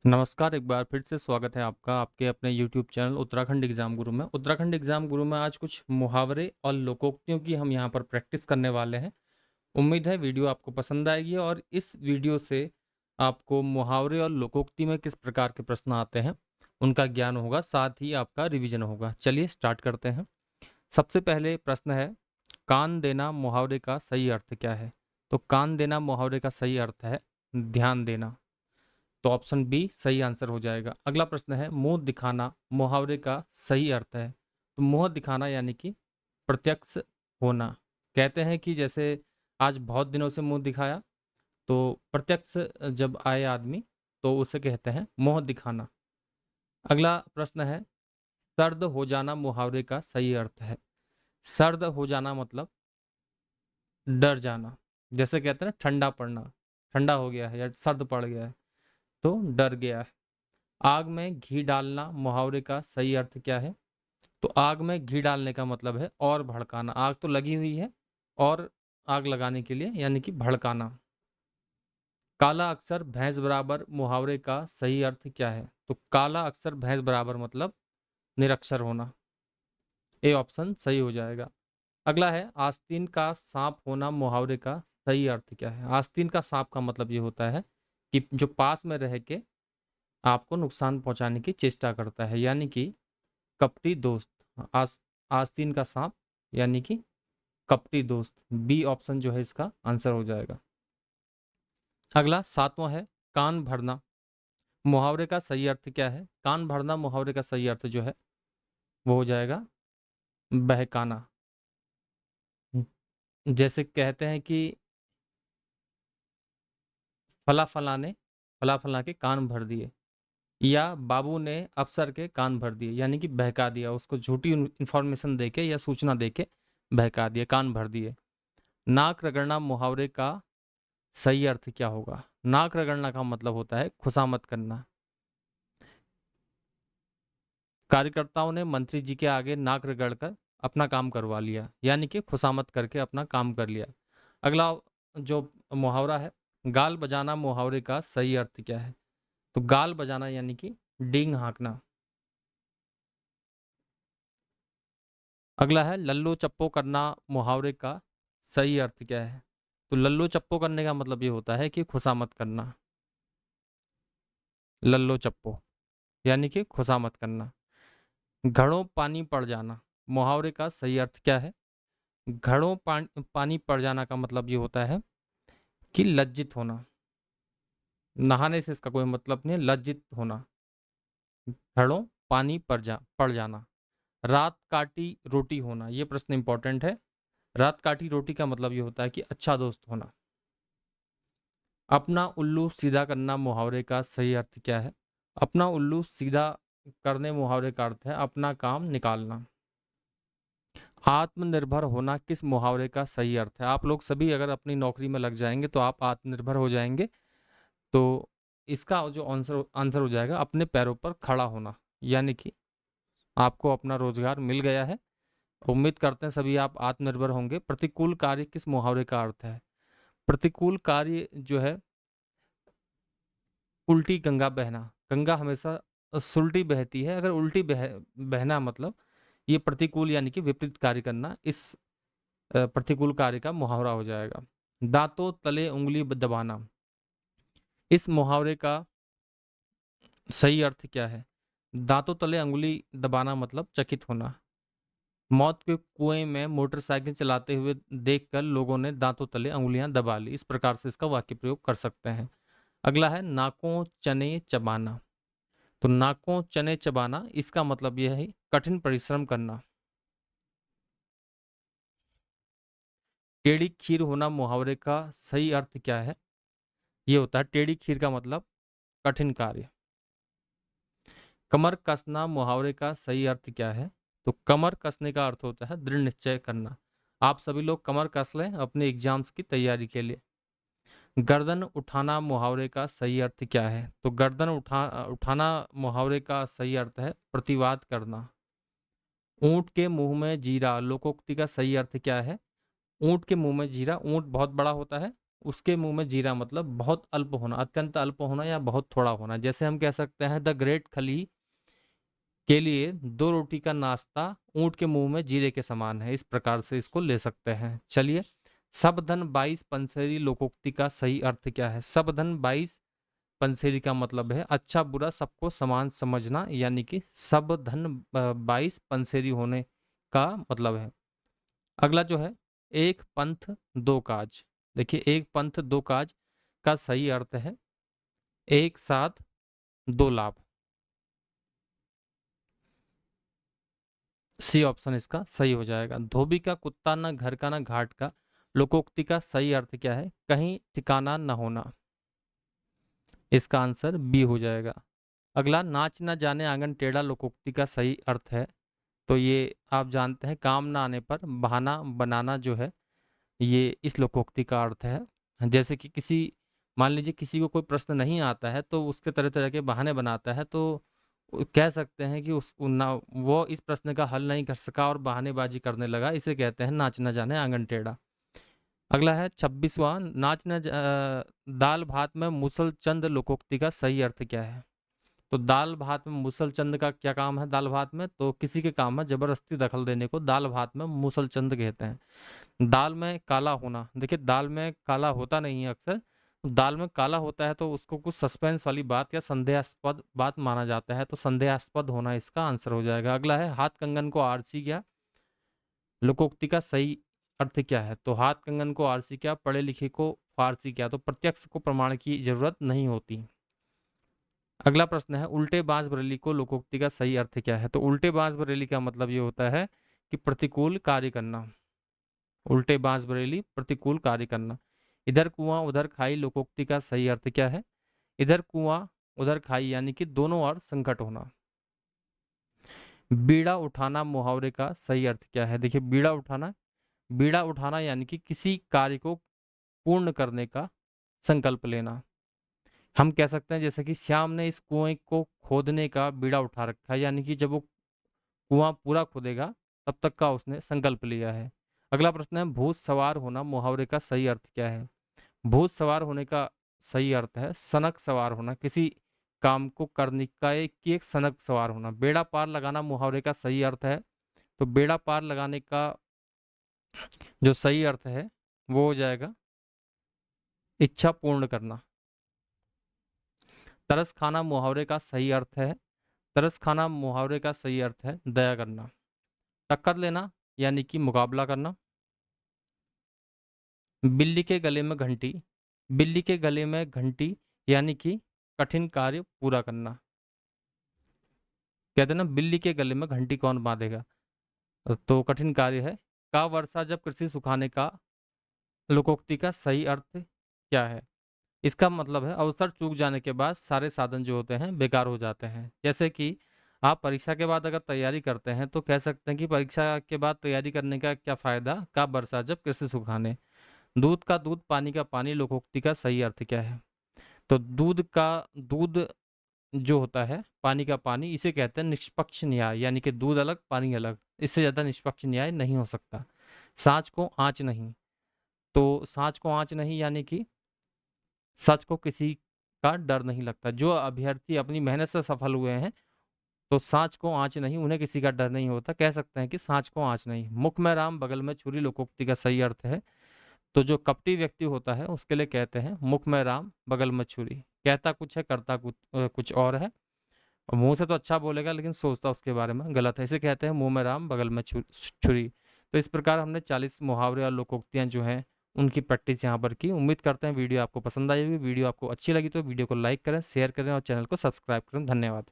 नमस्कार, एक बार फिर से स्वागत है आपका आपके अपने यूट्यूब चैनल उत्तराखंड एग्जाम गुरु में। उत्तराखंड एग्जाम गुरु में आज कुछ मुहावरे और लोकोक्तियों की हम यहाँ पर प्रैक्टिस करने वाले हैं। उम्मीद है वीडियो आपको पसंद आएगी और इस वीडियो से आपको मुहावरे और लोकोक्ति में किस प्रकार के प्रश्न आते हैं, उनका ज्ञान होगा, साथ ही आपका रिवीजन होगा। चलिए स्टार्ट करते हैं। सबसे पहले प्रश्न है, कान देना मुहावरे का सही अर्थ क्या है? तो कान देना मुहावरे का सही अर्थ है ध्यान देना। तो ऑप्शन बी सही आंसर हो जाएगा। अगला प्रश्न है, मुंह दिखाना मुहावरे का सही अर्थ है। तो मुंह दिखाना यानी कि प्रत्यक्ष होना। कहते हैं कि जैसे आज बहुत दिनों से मुंह दिखाया, तो प्रत्यक्ष जब आए आदमी तो उसे कहते हैं मुंह दिखाना। अगला प्रश्न है, सर्द हो जाना मुहावरे का सही अर्थ है। सर्द हो जाना मतलब डर जाना। जैसे कहते हैं ना ठंडा पड़ना, ठंडा हो गया है या सर्द पड़ गया है तो डर गया है। आग में घी डालना मुहावरे का सही अर्थ क्या है? तो आग में घी डालने का मतलब है और भड़काना। आग तो लगी हुई है और आग लगाने के लिए यानी कि भड़काना। काला अक्षर भैंस बराबर मुहावरे का सही अर्थ क्या है? तो काला अक्षर भैंस बराबर मतलब निरक्षर होना। ए ऑप्शन सही हो जाएगा। अगला है, आस्तीन का सांप होना मुहावरे का सही अर्थ क्या है? आस्तीन का सांप का मतलब ये होता है कि जो पास में रह के आपको नुकसान पहुंचाने की चेष्टा करता है, यानी कि कपटी दोस्त। आस आस्तीन का सांप यानी कि कपटी दोस्त। बी ऑप्शन जो है इसका आंसर हो जाएगा। अगला सातवां है, कान भरना मुहावरे का सही अर्थ क्या है? कान भरना मुहावरे का सही अर्थ जो है वो हो जाएगा बहकाना। जैसे कहते हैं कि फला फला के कान भर दिए, या बाबू ने अफसर के कान भर दिए, यानी कि बहका दिया, उसको झूठी इंफॉर्मेशन देके या सूचना देके बहका दिया, कान भर दिए। नाक रगड़ना मुहावरे का सही अर्थ क्या होगा? नाक रगड़ना का मतलब होता है खुशामद करना। कार्यकर्ताओं ने मंत्री जी के आगे नाक रगड़कर अपना काम करवा लिया, यानी कि खुशामद करके अपना काम कर लिया। अगला जो मुहावरा है, गाल बजाना मुहावरे का सही अर्थ क्या है? तो गाल बजाना यानी कि डींग हाँकना। अगला है, लल्लो चप्पो करना मुहावरे का सही अर्थ क्या है? तो लल्लो चप्पो करने का मतलब ये होता है कि खुशामद करना। लल्लो चप्पो यानी कि खुशामद करना। घड़ों पानी पड़ जाना मुहावरे का सही अर्थ क्या है? घड़ों पानी पड़ जाना का मतलब ये होता है कि लज्जित होना। नहाने से इसका कोई मतलब नहीं है, लज्जित होना। घड़ों पानी पड़ जाना। रात काटी रोटी होना, ये प्रश्न इंपॉर्टेंट है। रात काटी रोटी का मतलब ये होता है कि अच्छा दोस्त होना। अपना उल्लू सीधा करना मुहावरे का सही अर्थ क्या है? अपना उल्लू सीधा करने मुहावरे का अर्थ है अपना काम निकालना। आत्मनिर्भर होना किस मुहावरे का सही अर्थ है? आप लोग सभी अगर अपनी नौकरी में लग जाएंगे तो आप आत्मनिर्भर हो जाएंगे। तो इसका जो आंसर आंसर हो जाएगा अपने पैरों पर खड़ा होना, यानी कि आपको अपना रोजगार मिल गया है। उम्मीद करते हैं सभी आप आत्मनिर्भर होंगे। प्रतिकूल कार्य किस मुहावरे का अर्थ है? प्रतिकूल कार्य जो है उल्टी गंगा बहना। गंगा हमेशा सुलटी बहती है, अगर उल्टी बहना मतलब ये प्रतिकूल यानी कि विपरीत कार्य करना, इस प्रतिकूल कार्य का मुहावरा हो जाएगा। दांतों तले उंगली दबाना, इस मुहावरे का सही अर्थ क्या है? दांतों तले उंगली दबाना मतलब चकित होना। मौत के कुएं में मोटरसाइकिल चलाते हुए देखकर लोगों ने दांतों तले उंगलियां दबा ली, इस प्रकार से इसका वाक्य प्रयोग कर सकते हैं। अगला है, नाकों चने चबाना। तो नाकों चने चबाना इसका मतलब यह है कठिन परिश्रम करना। टेढ़ी खीर होना मुहावरे का सही अर्थ क्या है? ये होता है टेढ़ी खीर का मतलब कठिन कार्य। कमर कसना मुहावरे का सही अर्थ क्या है? तो कमर कसने का अर्थ होता है दृढ़ निश्चय करना। आप सभी लोग कमर कस लें अपने एग्जाम्स की तैयारी के लिए। गर्दन उठाना मुहावरे का सही अर्थ क्या है? तो गर्दन उठाना मुहावरे का सही अर्थ है प्रतिवाद करना। ऊंट के मुंह में जीरा लोकोक्ति का सही अर्थ क्या है? ऊंट के मुंह में जीरा, ऊंट बहुत बड़ा होता है उसके मुंह में जीरा मतलब बहुत अल्प होना, अत्यंत अल्प होना या बहुत थोड़ा होना। जैसे हम कह सकते हैं द ग्रेट खली के लिए 2 रोटी का नाश्ता ऊंट के मुंह में जीरे के समान है। इस प्रकार से इसको ले सकते हैं। चलिए, सब धन 22 पंसेरी लोकोक्ति का सही अर्थ क्या है? सब धन 22 पंसेरी का मतलब है अच्छा बुरा सबको समान समझना, यानी कि सब धन 22 पंसेरी होने का मतलब है। अगला जो है, एक पंथ दो काज। देखिए, एक पंथ दो काज का सही अर्थ है एक साथ दो लाभ। सी ऑप्शन इसका सही हो जाएगा। धोबी का कुत्ता ना घर का ना घाट का लोकोक्ति का सही अर्थ क्या है? कहीं ठिकाना न होना। इसका आंसर बी हो जाएगा। अगला, नाच न जाने आंगन टेढ़ा लोकोक्ति का सही अर्थ है। तो ये आप जानते हैं, काम ना आने पर बहाना बनाना जो है, ये इस लोकोक्ति का अर्थ है। जैसे कि मान लीजिए किसी को कोई प्रश्न नहीं आता है तो उसके तरह तरह के बहाने बनाता है, तो कह सकते हैं कि वो इस प्रश्न का हल नहीं कर सका और बहानेबाजी करने लगा। इसे कहते हैं नाच न जाने आंगन टेढ़ा। अगला है 26वां, दाल भात में मुसल चंद लोकोक्ति का सही अर्थ क्या है? तो दाल भात में मुसल चंद का क्या काम है? दाल भात में तो किसी के काम में जबरदस्ती दखल देने को दाल भात में मुसल चंद कहते हैं। दाल में काला होना, देखिए दाल में काला होता नहीं है अक्सर। दाल में काला होता है तो उसको कुछ सस्पेंस वाली बात या संदेहास्पद बात माना जाता है, तो संदेहास्पद होना इसका आंसर हो जाएगा। अगला है, हाथ कंगन को आरसी क्या लोकोक्ति का सही अर्थ क्या है? तो हाथ कंगन को आरसी क्या, पढ़े लिखे को फारसी क्या। तो प्रत्यक्ष को प्रमाण की जरूरत नहीं होती। अगला प्रश्न है, उल्टे बांस बरेली को लोकोक्ति का सही अर्थ क्या है? तो उल्टे बांस बरेली का मतलब ये होता है कि प्रतिकूल कार्य करना। उल्टे बांस बरेली प्रतिकूल कार्य करना। इधर कुआं उधर खाई लोकोक्ति का सही अर्थ क्या है? इधर कुआं उधर खाई यानी कि दोनों ओर संकट होना। बीड़ा उठाना मुहावरे का सही अर्थ क्या है? देखिए, बीड़ा उठाना यानी कि किसी कार्य को पूर्ण करने का संकल्प लेना। हम कह सकते हैं जैसे कि श्याम ने इस कुएं को खोदने का बीड़ा उठा रखा है, यानी कि जब वो कुआं पूरा खोदेगा तब तक का उसने संकल्प लिया है। अगला प्रश्न है, भूत सवार होना मुहावरे का सही अर्थ क्या है? भूत सवार होने का सही अर्थ है सनक सवार होना, किसी काम को करने का एक सनक सवार होना। बेड़ा पार लगाना मुहावरे का सही अर्थ है। तो बेड़ा पार लगाने का जो सही अर्थ है वो हो जाएगा इच्छा पूर्ण करना। तरस खाना मुहावरे का सही अर्थ है तरस खाना मुहावरे का सही अर्थ है दया करना। टक्कर लेना यानी कि मुकाबला करना। बिल्ली के गले में घंटी बिल्ली के गले में घंटी यानी कि कठिन कार्य पूरा करना। कहते हैं ना, बिल्ली के गले में घंटी कौन बांधेगा? तो कठिन कार्य है। का वर्षा जब कृषि सुखाने का लोकोक्ति का सही अर्थ क्या है? इसका मतलब है अवसर चूक जाने के बाद सारे साधन जो होते हैं बेकार हो जाते हैं। जैसे कि आप परीक्षा के बाद अगर तैयारी करते हैं तो कह सकते हैं कि परीक्षा के बाद तैयारी करने का क्या फायदा, का वर्षा जब कृषि सुखाने। दूध का दूध पानी का पानी लोकोक्ति का सही अर्थ क्या है? तो दूध जो होता है पानी का पानी, इसे कहते हैं निष्पक्ष न्याय, यानी कि दूध अलग पानी अलग। इससे ज्यादा निष्पक्ष न्याय नहीं हो सकता। सांच को आंच नहीं, तो सांच को आंच नहीं यानी कि सच को किसी का डर नहीं लगता। जो अभ्यर्थी अपनी मेहनत से सफल हुए हैं तो सांच को आंच नहीं, उन्हें किसी का डर नहीं होता। कह सकते हैं कि सांच को आंच नहीं। मुख में राम बगल में छुरी लोकोक्ति का सही अर्थ है। तो जो कपटी व्यक्ति होता है उसके लिए कहते हैं मुख में राम बगल में छुरी। कहता कुछ है करता कुछ और है। मुंह से तो अच्छा बोलेगा लेकिन सोचता उसके बारे में गलत है। इसे कहते हैं मुंह में राम बगल में छुरी। तो इस प्रकार हमने 40 मुहावरे और लोकोक्तियां जो हैं उनकी प्रैक्टिस यहाँ पर की। उम्मीद करते हैं वीडियो आपको पसंद आई होगी। वीडियो आपको अच्छी लगी तो वीडियो को लाइक करें, शेयर करें और चैनल को सब्सक्राइब करें। धन्यवाद।